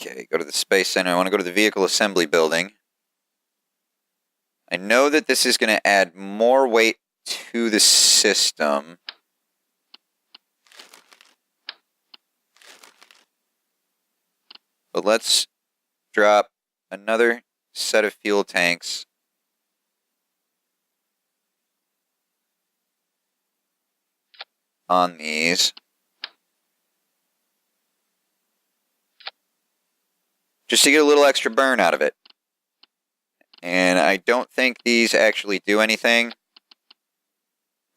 Okay, go to the Space Center. I want to go to the Vehicle Assembly Building. I know that this is going to add more weight to the system. But let's drop another set of fuel tanks on these. Just to get a little extra burn out of it. And I don't think these actually do anything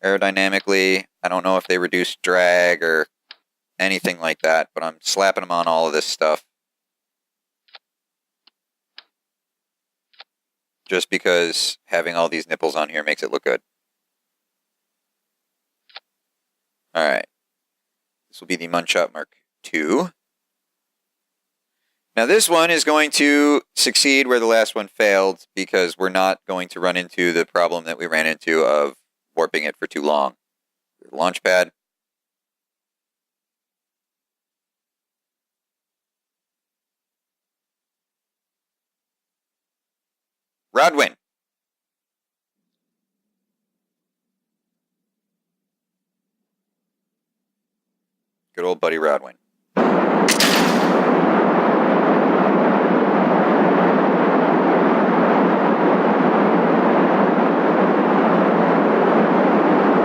aerodynamically. I don't know if they reduce drag or anything like that, but I'm slapping them on all of this stuff. Just because having all these nipples on here makes it look good. Alright. This will be the Munshot Mark II. Now this one is going to succeed where the last one failed, because we're not going to run into the problem that we ran into of warping it for too long. Launch pad. Rodwin. Good old buddy Rodwin.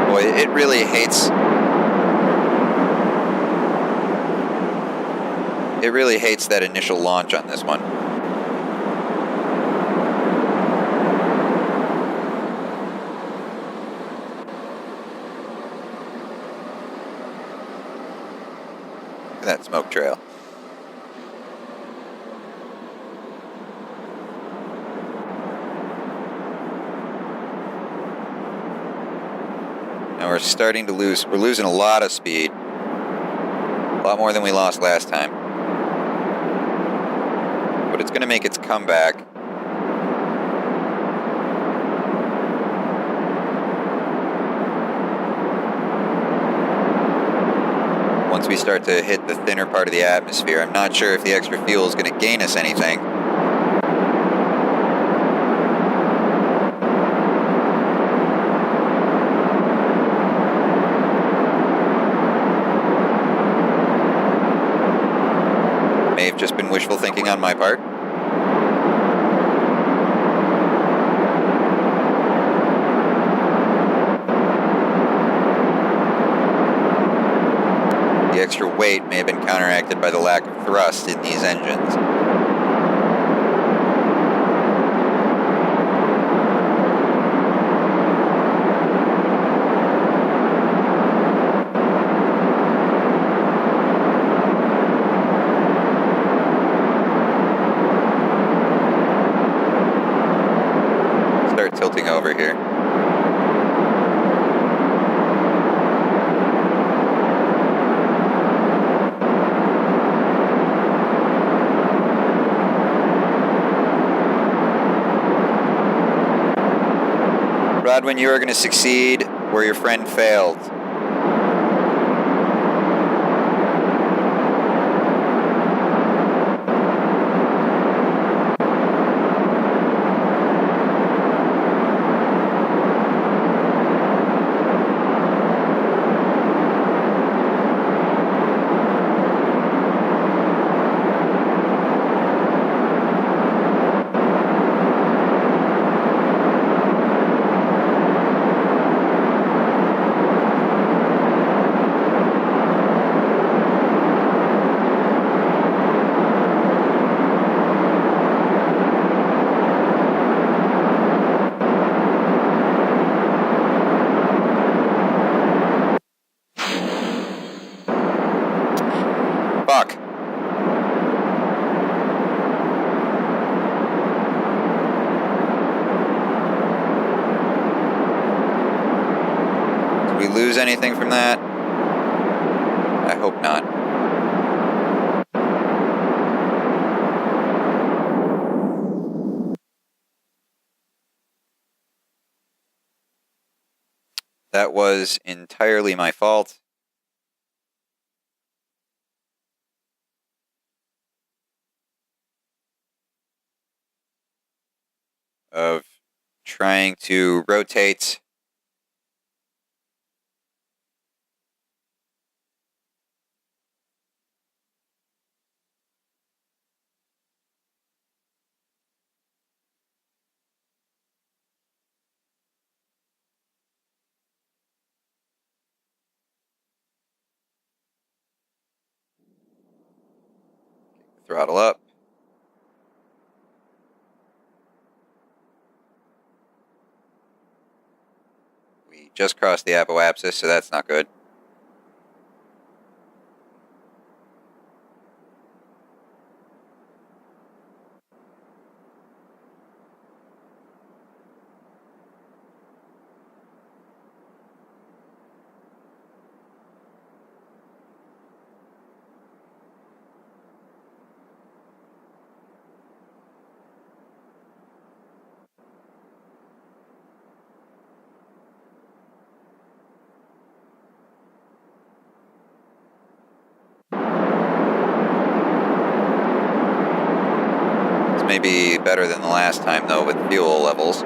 Boy, it really hates... It really hates that initial launch on this one. Look at that smoke trail. Now we're starting to lose, we're losing a lot of speed. A lot more than we lost last time. But it's going to make its comeback. Once we start to hit the thinner part of the atmosphere, I'm not sure if the extra fuel is going to gain us anything. May have just been wishful thinking on my part. The extra weight may have been counteracted by the lack of thrust in these engines. Start tilting over here. Rodwin, you are going to succeed where your friend failed. Fuck. Did we lose anything from that? I hope not. That was entirely my fault. of trying to rotate throttle up. We just crossed the apoapsis, so that's not good. This may be better than the last time, though, with fuel levels.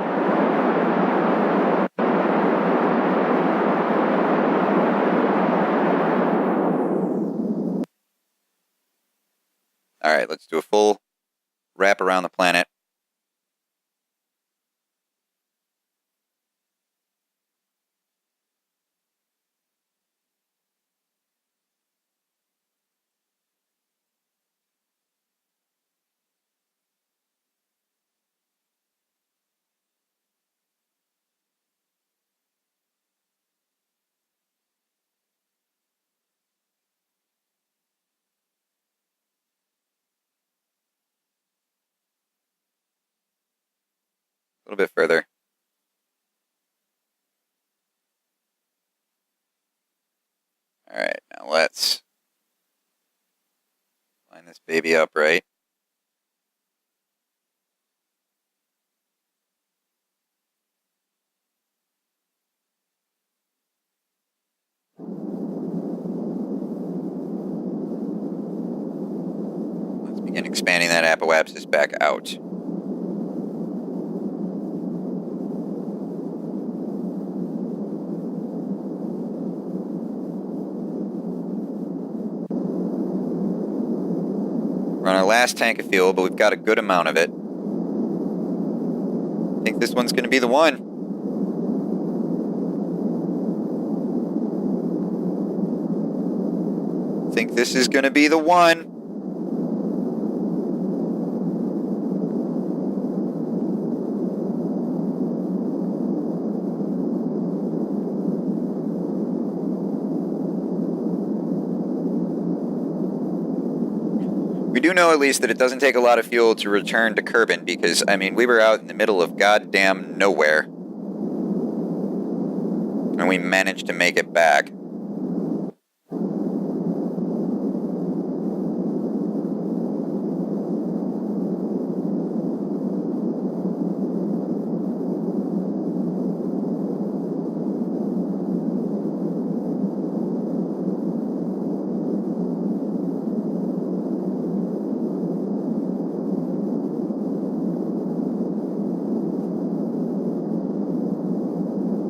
All right, let's do a full wrap around the planet. A little bit further. All right, now let's line this baby up right. Let's begin expanding that apoapsis back out. We're on our last tank of fuel, but we've got a good amount of it. I think this one's going to be the one. I think this is going to be the one. We do know at least that it doesn't take a lot of fuel to return to Kerbal because, I mean, we were out in the middle of goddamn nowhere. And we managed to make it back.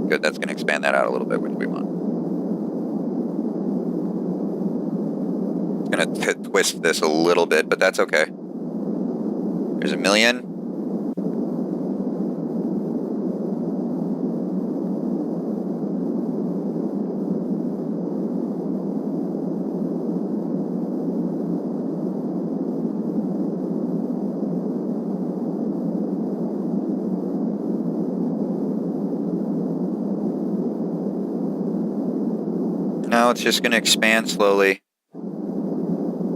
Good, that's going to expand that out a little bit, which we want. It's going to twist this a little bit, but that's okay. There's 1 million. Now it's just going to expand slowly.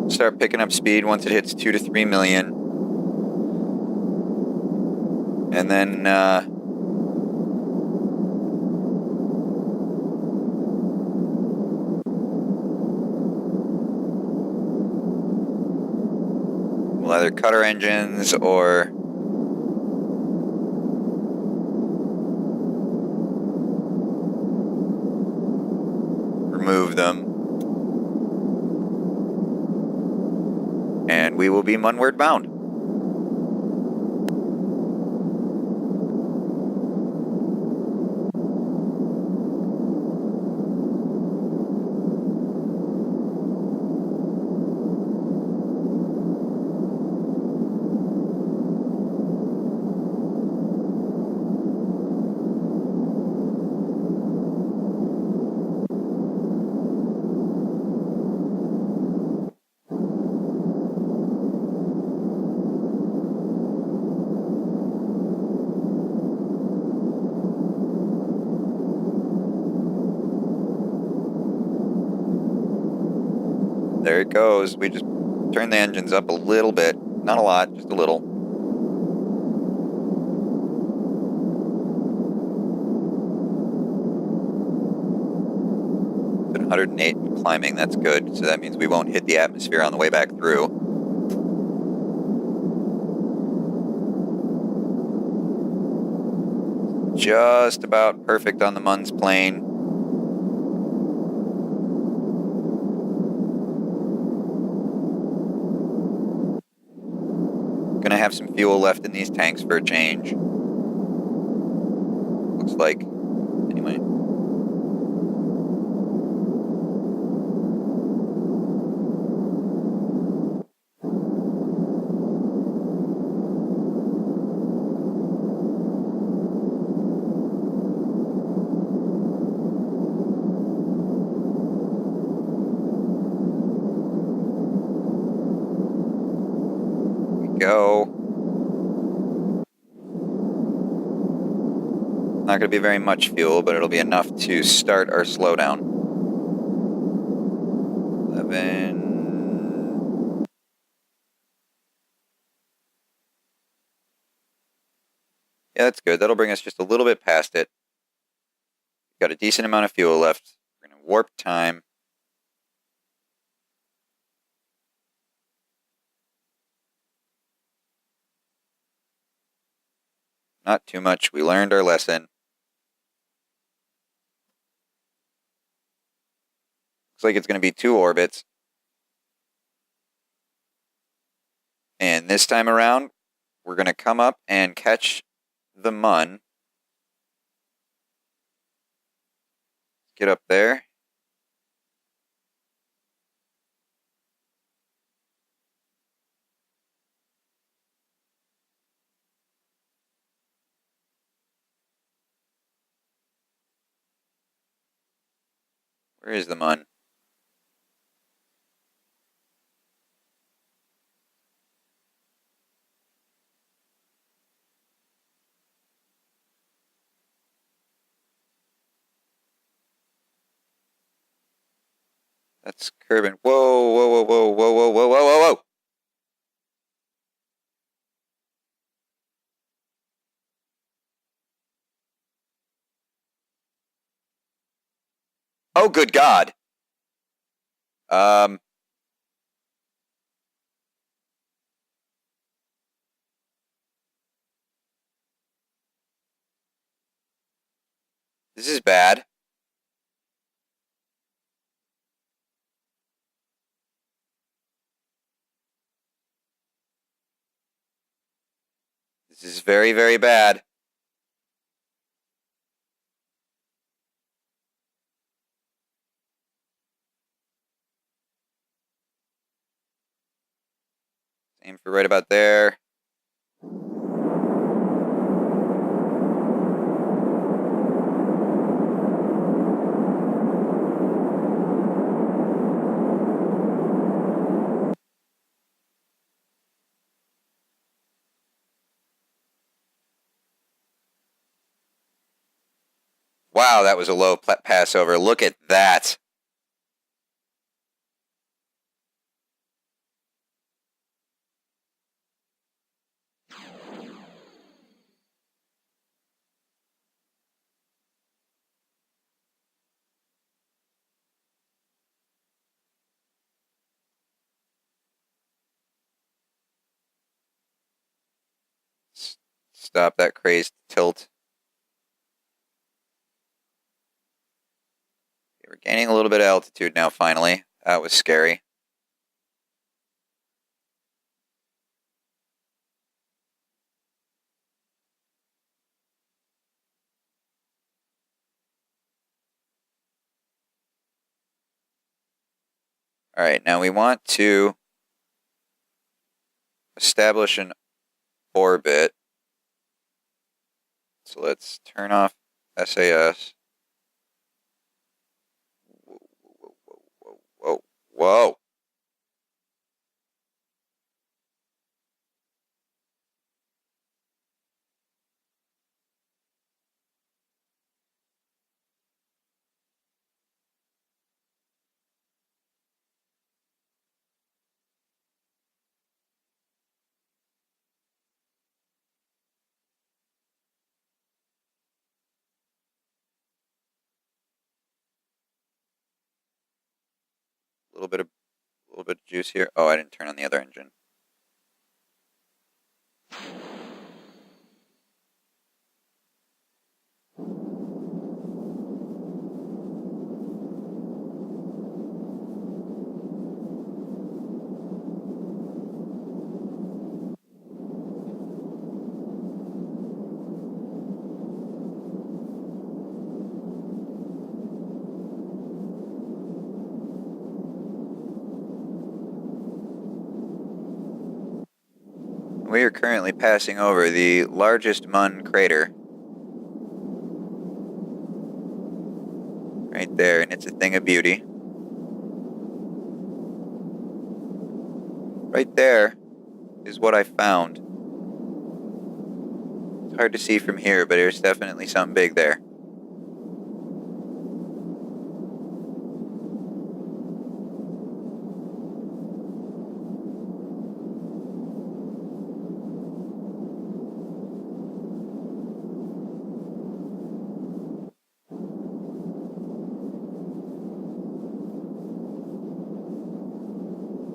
Start picking up speed once it hits 2 to 3 million. And then we'll either cut our engines or remove them. And we will be Munward bound. There it goes. We just turned the engines up a little bit. Not a lot, just a little. It's at 108 and climbing, that's good. So that means we won't hit the atmosphere on the way back through. Just about perfect on the Mun's plane. Gonna have some fuel left in these tanks for a change. Looks like. Anyway. Go. Not going to be very much fuel, but it'll be enough to start our slowdown. 11. Yeah, that's good. That'll bring us just a little bit past it. Got a decent amount of fuel left. We're going to warp time. Not too much. We learned our lesson. Looks like it's going to be 2 orbits. And this time around, we're going to come up and catch the Mun. Get up there. Where is the Mun? That's Kerbal. Whoa, whoa, whoa, whoa, whoa, whoa, whoa, whoa, whoa, whoa! Oh, good God! This is bad. This is very, very bad. Aim for right about there. Wow, that was a low passover. Look at that. Stop that crazed tilt. Okay, we're gaining a little bit of altitude now, finally. That was scary. All right, now we want to establish an orbit. So let's turn off SAS. Whoa, whoa, whoa, whoa, whoa, whoa. a little bit of juice here. Oh, I didn't turn on the other engine. We are currently passing over the largest Mun crater. Right there, and it's a thing of beauty. Right there is what I found. It's hard to see from here, but there's definitely something big there.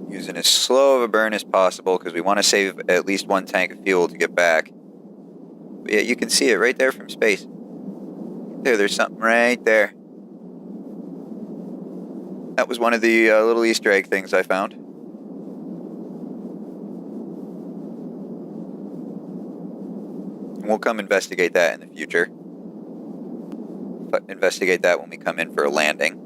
Using as slow of a burn as possible because we want to save at least one tank of fuel to get back. But yeah, you can see it right there from space. There's something right there. That was one of the little Easter egg things I found. And we'll come investigate that in the future. But investigate that when we come in for a landing.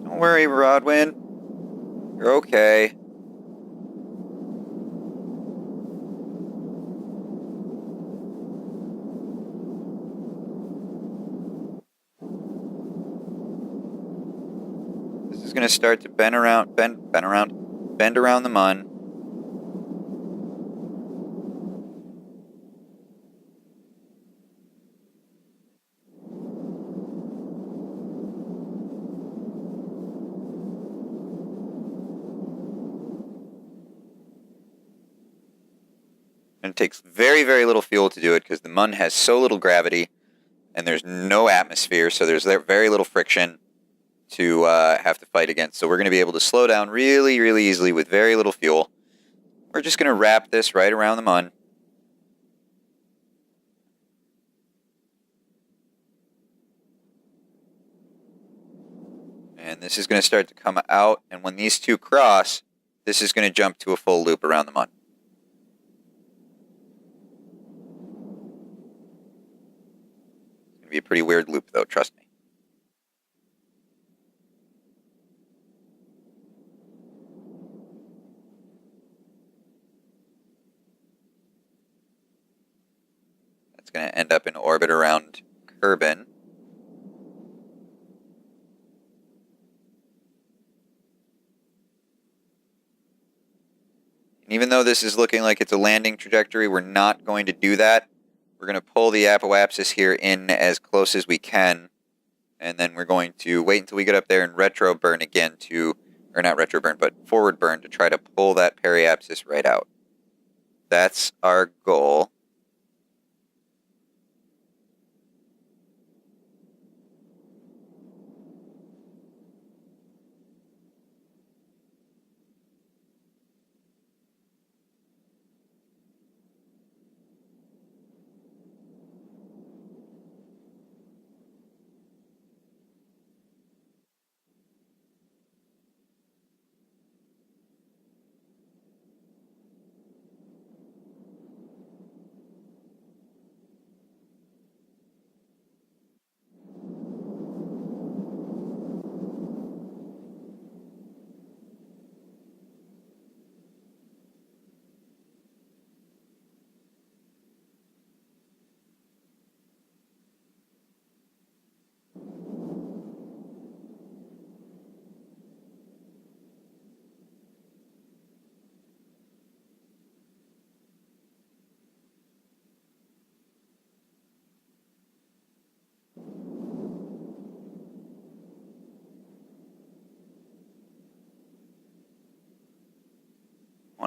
Don't worry, Rodwin. You're okay. This is going to start to bend around the Mun. And it takes very, very little fuel to do it because the Mun has so little gravity and there's no atmosphere, so there's very little friction to have to fight against. So we're going to be able to slow down really, really easily with very little fuel. We're just going to wrap this right around the Mun. And this is going to start to come out, and when these two cross, this is going to jump to a full loop around the Mun. It's going to be a pretty weird loop, though, trust me. That's going to end up in orbit around Kerbal. And even though this is looking like it's a landing trajectory, we're not going to do that. We're going to pull the apoapsis here in as close as we can, and then we're going to wait until we get up there and retro burn again or not retro burn, but forward burn to try to pull that periapsis right out. That's our goal.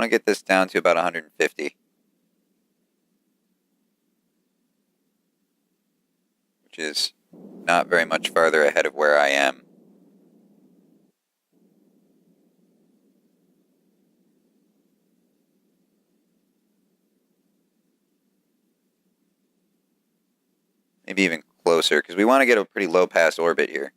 want to get this down to about 150. Which is not very much farther ahead of where I am. Maybe even closer, because we want to get a pretty low pass orbit here.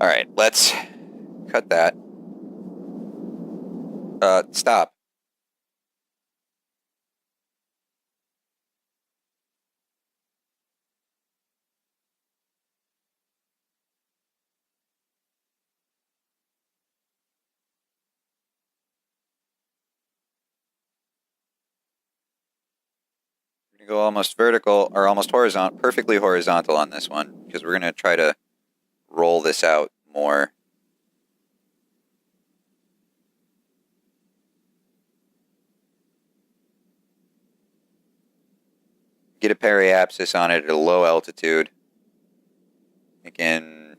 All right, let's cut that. Stop. We're going to go almost vertical, or almost horizontal, perfectly horizontal on this one, because we're going to try to roll this out more. Get a periapsis on it at a low altitude. Again,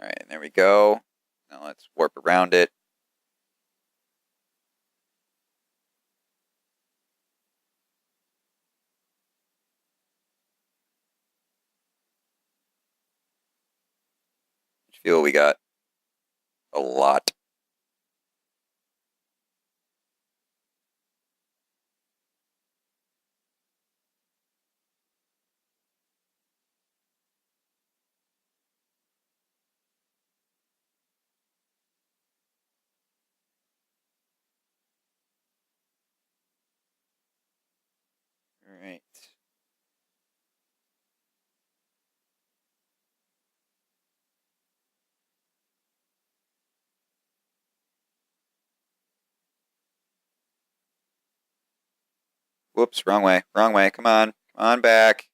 all right, there we go. Now let's warp around it. Which fuel we got? A lot. All right. Whoops, wrong way, wrong way. Come on back.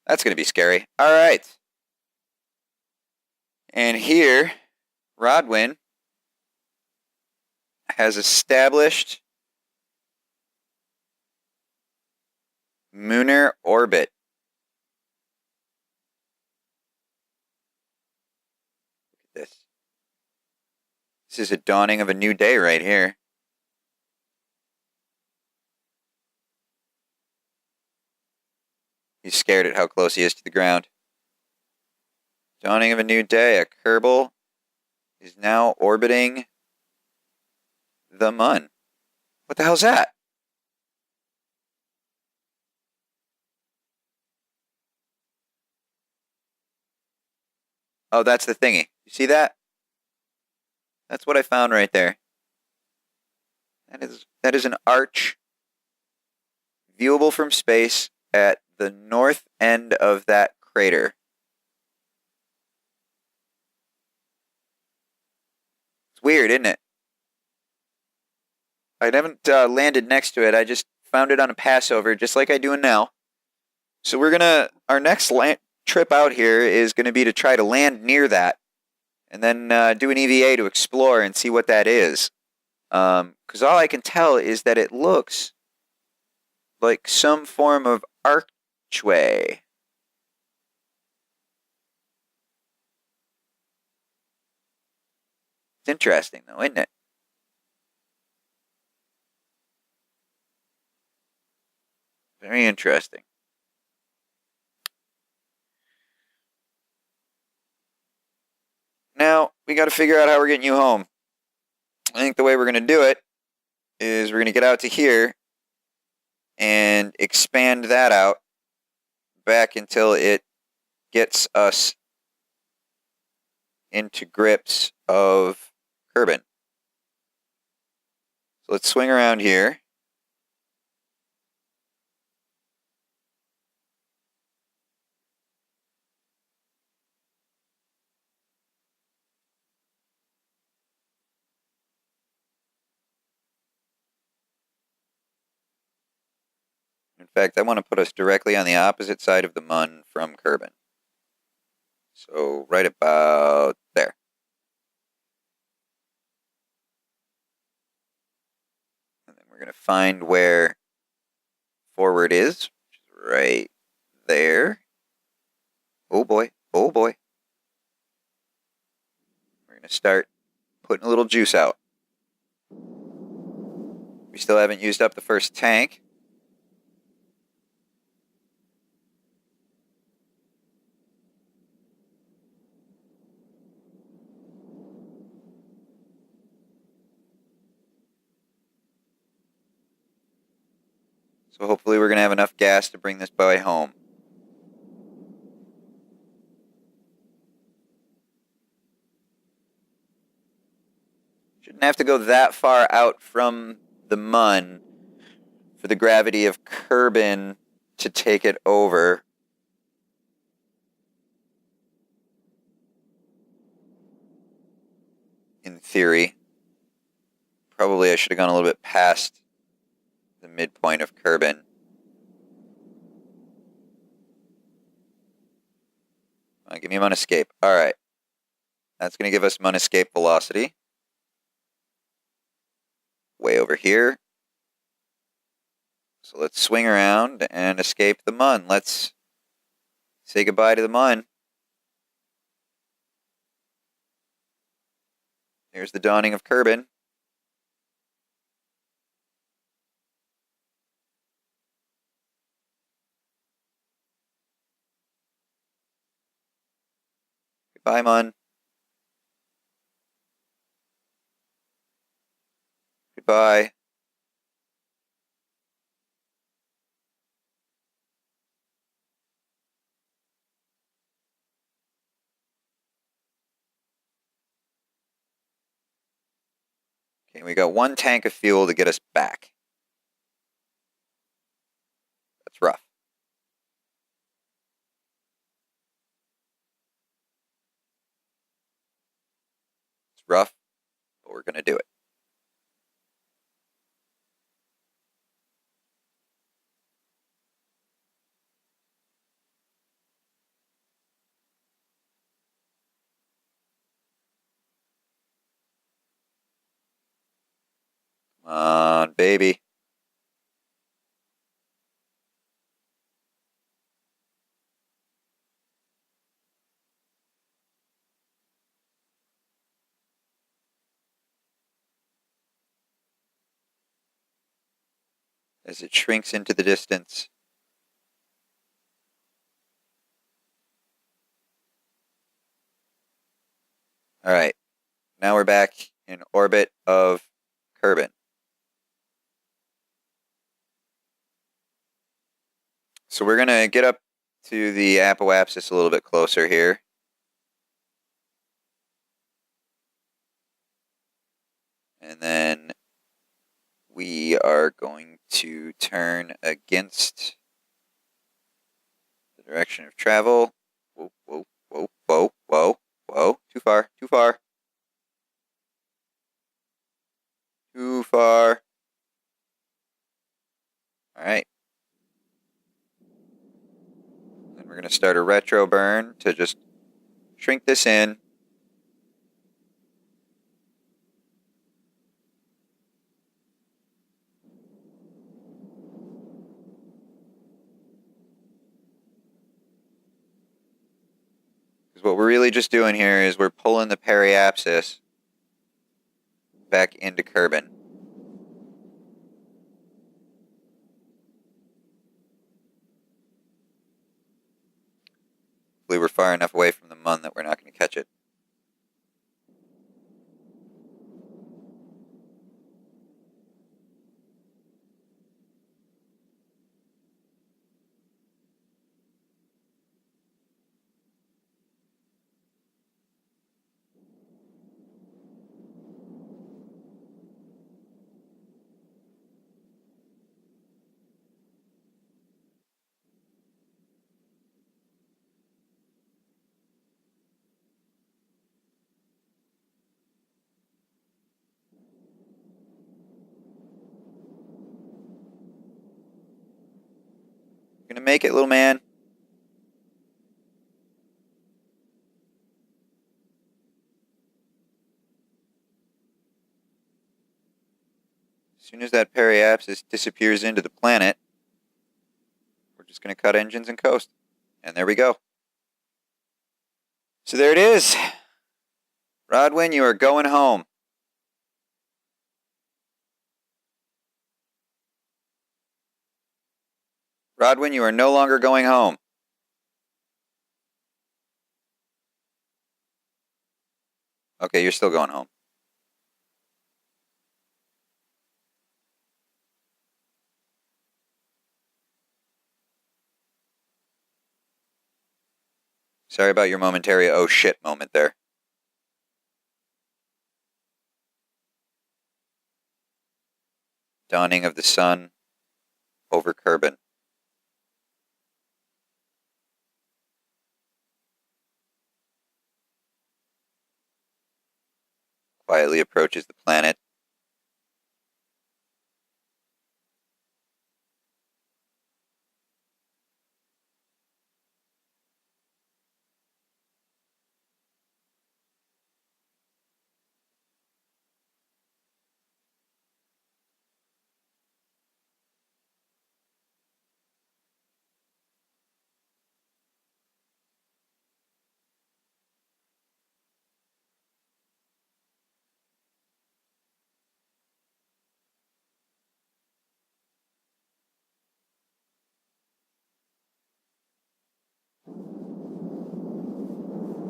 That's going to be scary. All right. And here, Rodwin has established Munar orbit. Look at this. This is a dawning of a new day right here. He's scared at how close he is to the ground. Dawning of a new day. A Kerbal is now orbiting the Mun. What the hell's that? Oh, that's the thingy. You see that? That's what I found right there. That is an arch, viewable from space, at the north end of that crater. It's weird, isn't it? I haven't landed next to it. I just found it on a passover, just like I do now. So our next trip out here is gonna be to try to land near that, and then do an EVA to explore and see what that is. Because all I can tell is that it looks like some form of archway. It's interesting, though, isn't it? Very interesting. Now, we got to figure out how we're getting you home. I think the way we're going to do it is we're going to get out to here and expand that out back until it gets us into grips of Kerbin. So let's swing around here. In fact, I want to put us directly on the opposite side of the Mun from Kerbin. So right about there. And then we're going to find where forward is, which is right there. Oh boy, oh boy. We're going to start putting a little juice out. We still haven't used up the first tank. So hopefully we're going to have enough gas to bring this boy home. Shouldn't have to go that far out from the Mun for the gravity of Kerbin to take it over. In theory. Probably I should have gone a little bit past the midpoint of Kerbin. Give me Mun escape. Alright. That's going to give us Mun escape velocity. Way over here. So let's swing around and escape the Mun. Let's say goodbye to the Mun. Here's the dawning of Kerbin. Goodbye, Mun. Goodbye. Okay, we got one tank of fuel to get us back. That's rough. It's rough, but we're going to do it. Come on, baby. As it shrinks into the distance. Alright, now we're back in orbit of Kerbin. So we're going to get up to the apoapsis a little bit closer here. And then we are going to turn against The direction of travel. Whoa, whoa, whoa, whoa, whoa, whoa. Too far, too far. Too far. Alright. Then we're going to start a retro burn to just shrink this in. Because what we're really just doing here is we're pulling the periapsis back into Kerbin. Hopefully we're far enough away from the Mun that we're not going to catch it. Gonna make it, little man. As soon as that periapsis disappears into the planet, we're just gonna cut engines and coast. And there we go. So there it is. Rodwin, you are going home. Rodwin, you are no longer going home. Okay, you're still going home. Sorry about your momentary oh shit moment there. Dawning of the sun over Kerbin. Quietly approaches the planet.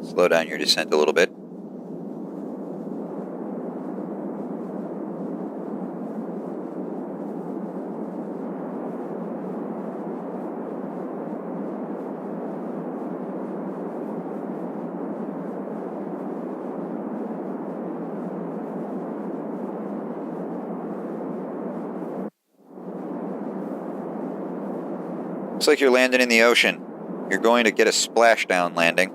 Slow down your descent a little bit. Looks like you're landing in the ocean. You're going to get a splashdown landing.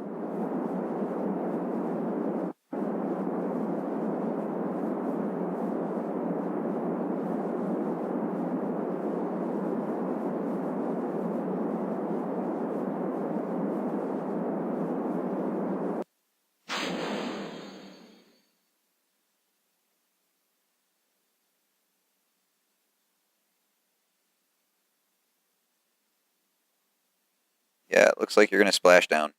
Yeah, it looks like you're going to splash down.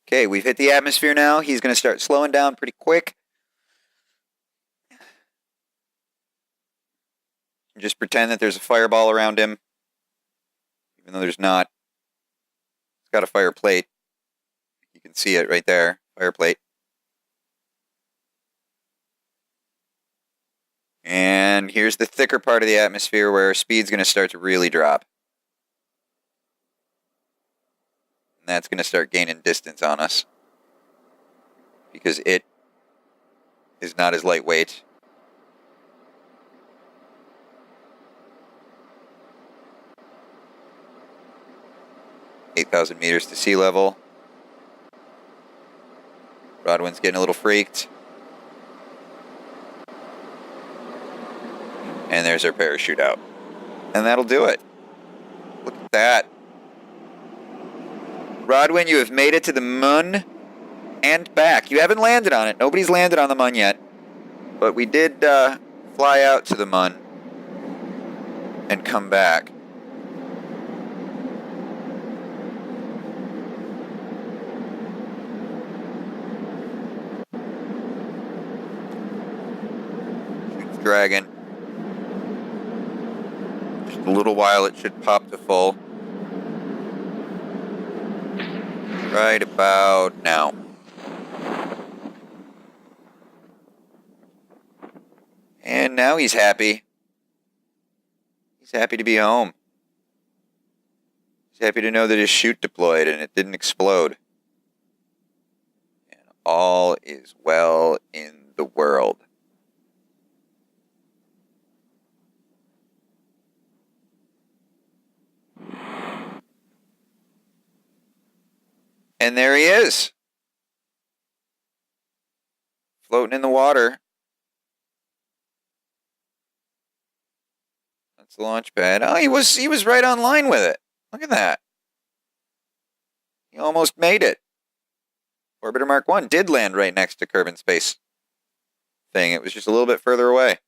Okay, we've hit the atmosphere now. He's going to start slowing down pretty quick. Just pretend that there's a fireball around him, even though there's not. It's got a fire plate. You can see it right there, fire plate. And here's the thicker part of the atmosphere where speed's going to start to really drop. And that's going to start gaining distance on us, because it is not as lightweight 8,000 meters to sea level. Rodwin's getting a little freaked. And there's our parachute out. And that'll do it. Look at that. Rodwin, you have made it to the moon and back. You haven't landed on it. Nobody's landed on the moon yet. But we did fly out to the moon and come back. Shoots Dragon. Just a little while it should pop to full. Right about now. And now he's happy. He's happy to be home. He's happy to know that his chute deployed and it didn't explode. And all is well in the world. And there he is. Floating in the water. That's the launch pad. Oh, he was right on line with it. Look at that. He almost made it. Orbiter Mark 1 did land right next to Kerbal Space thing. It was just a little bit further away.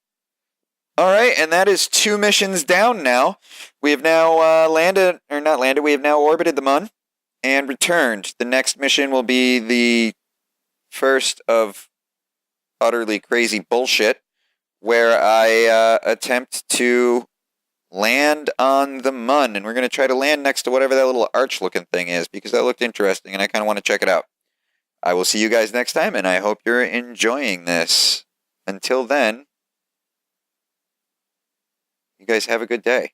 All right, and that is 2 missions down now. We have now we have now orbited the moon and returned. The next mission will be the first of utterly crazy bullshit, where I attempt to land on the moon, and we're going to try to land next to whatever that little arch-looking thing is, because that looked interesting, and I kind of want to check it out. I will see you guys next time, and I hope you're enjoying this. Until then, you guys have a good day.